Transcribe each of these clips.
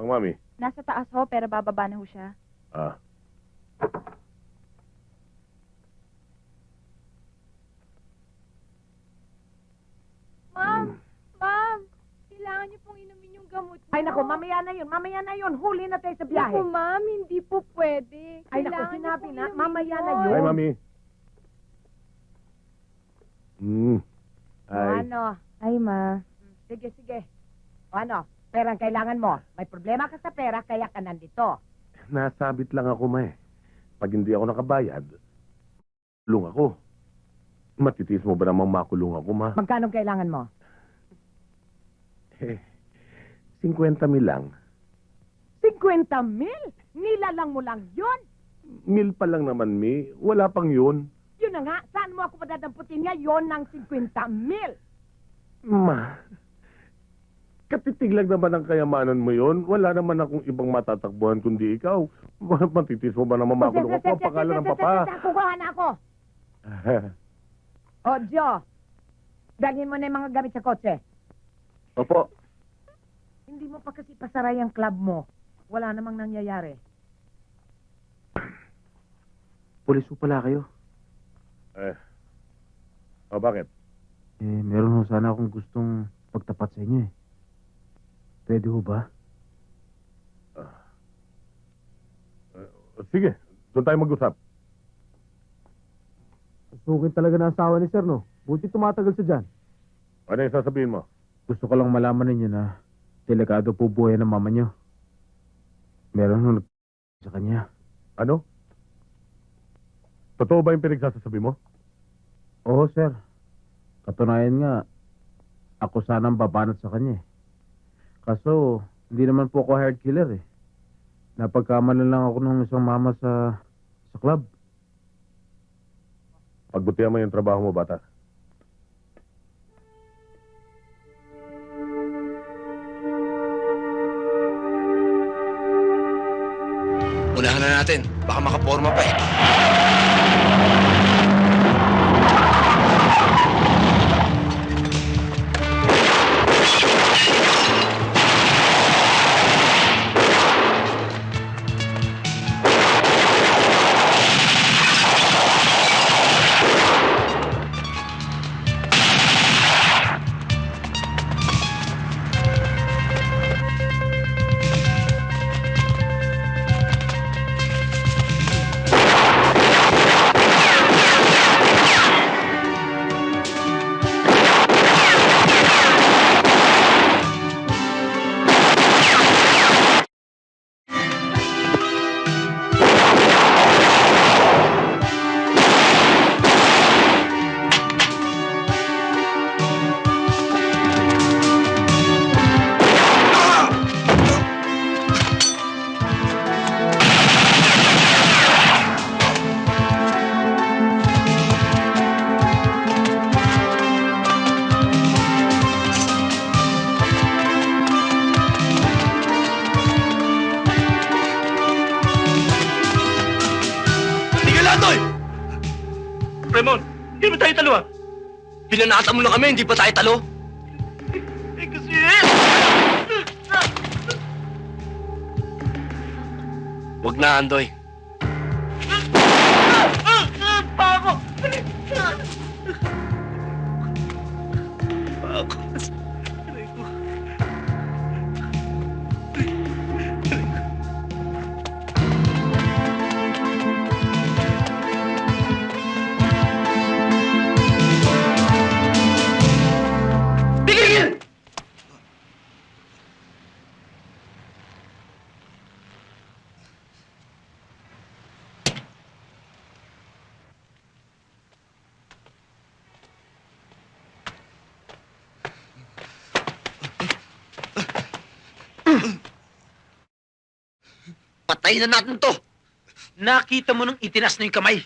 Ang mami? Nasa taas ho, pero bababa na ho siya. Ah. Ma'am, kailangan niyo pong inumin yung gamot niyo. Ay, naku, mamaya na yun. Huli na tayo sa biyahe. Naku, ma'am, hindi po pwede. Ay, naku, Kailangan niyo sinabi pong na, inumin mamaya na yun. yun. Ay, mami. O Ay. ano? Ay, ma. Sige. O ano? Pera ang kailangan mo. May problema ka sa pera, kaya ka nandito. Nasabit lang ako, ma eh. Pag hindi ako nakabayad, kulong ako. Matitis mo ba namang makulong ako, ma? Magkano kailangan mo? 50 mil lang. 50 mil? Nilalang mo lang yun? Mil pa lang naman, mi. Wala pang yun. Yun na nga, saan mo ako padadamputin ngayon ng 50 mil? Ma, katitig lang naman ang kayamanan mo yun. Wala naman akong ibang matatakbuhan kundi ikaw. Matitis mo ba naman makulong ako? Ang pakala ng papa. Kukuha na ako. O, Joe, dalhin mo na yung mga gamit sa kotse. Opo. Hindi mo pa kasi pasaray ang club mo. Wala namang nangyayari. Pulis po pala kayo. Bakit? Meron ho sana akong gustong pagtapat sa inyo eh. Pwede ho ba? Sige, doon tayo mag-usap. Sukin talaga ng asawa ni Sir, no? Buti tumatagal sa dyan. Ano yung sasabihin mo? Gusto ko lang malaman ninyo na delikado po buhay ng mama nyo. Meron ho sa kanya. Ano? Totoo ba yung pinagsasasabi mo? Oo, Sir. Katunayan nga, ako sanang babanat sa kanya eh. Kaso, hindi naman po ako hired killer eh. Napagkamalan lang ako ng isang mama sa club. Pagbutihan mo yung trabaho mo, bata. Unahan na natin. Baka makaporma pa eh. Raymond, hindi ba tayo talo ah? Pinanatan mo na kami, hindi pa tayo talo? Kasi... Wag na, Andoy. Pako! Patayin na natin to! Nakita mo nung itinas na yung kamay.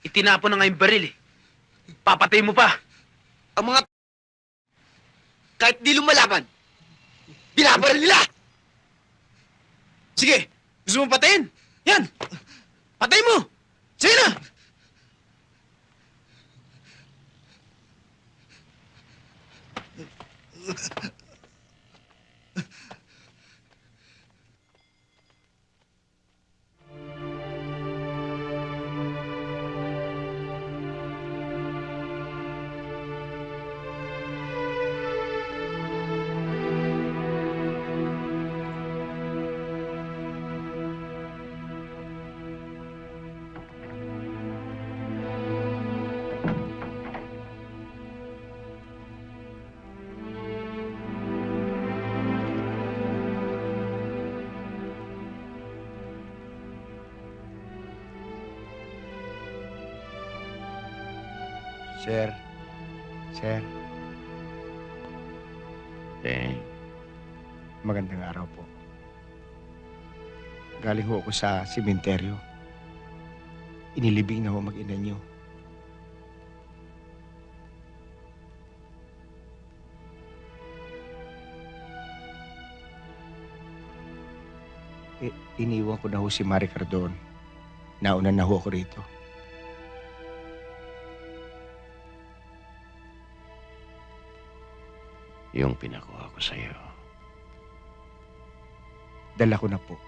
Itinapon na nga yung baril eh. Papatay mo pa. Ang mga... Kahit di lumalaban, binabaril nila! Sige, gusto mo patayin? Yan! Patay mo! Sige na! Sir. Sir. Magandang araw po. Galing ho ako sa sementeryo. Inilibing na ho mag-ina niyo. Iniwan ko na ho si Marie Cardon. Nauna na ho ako rito. Yung pinakuha ko sa'yo. Dala ko na po.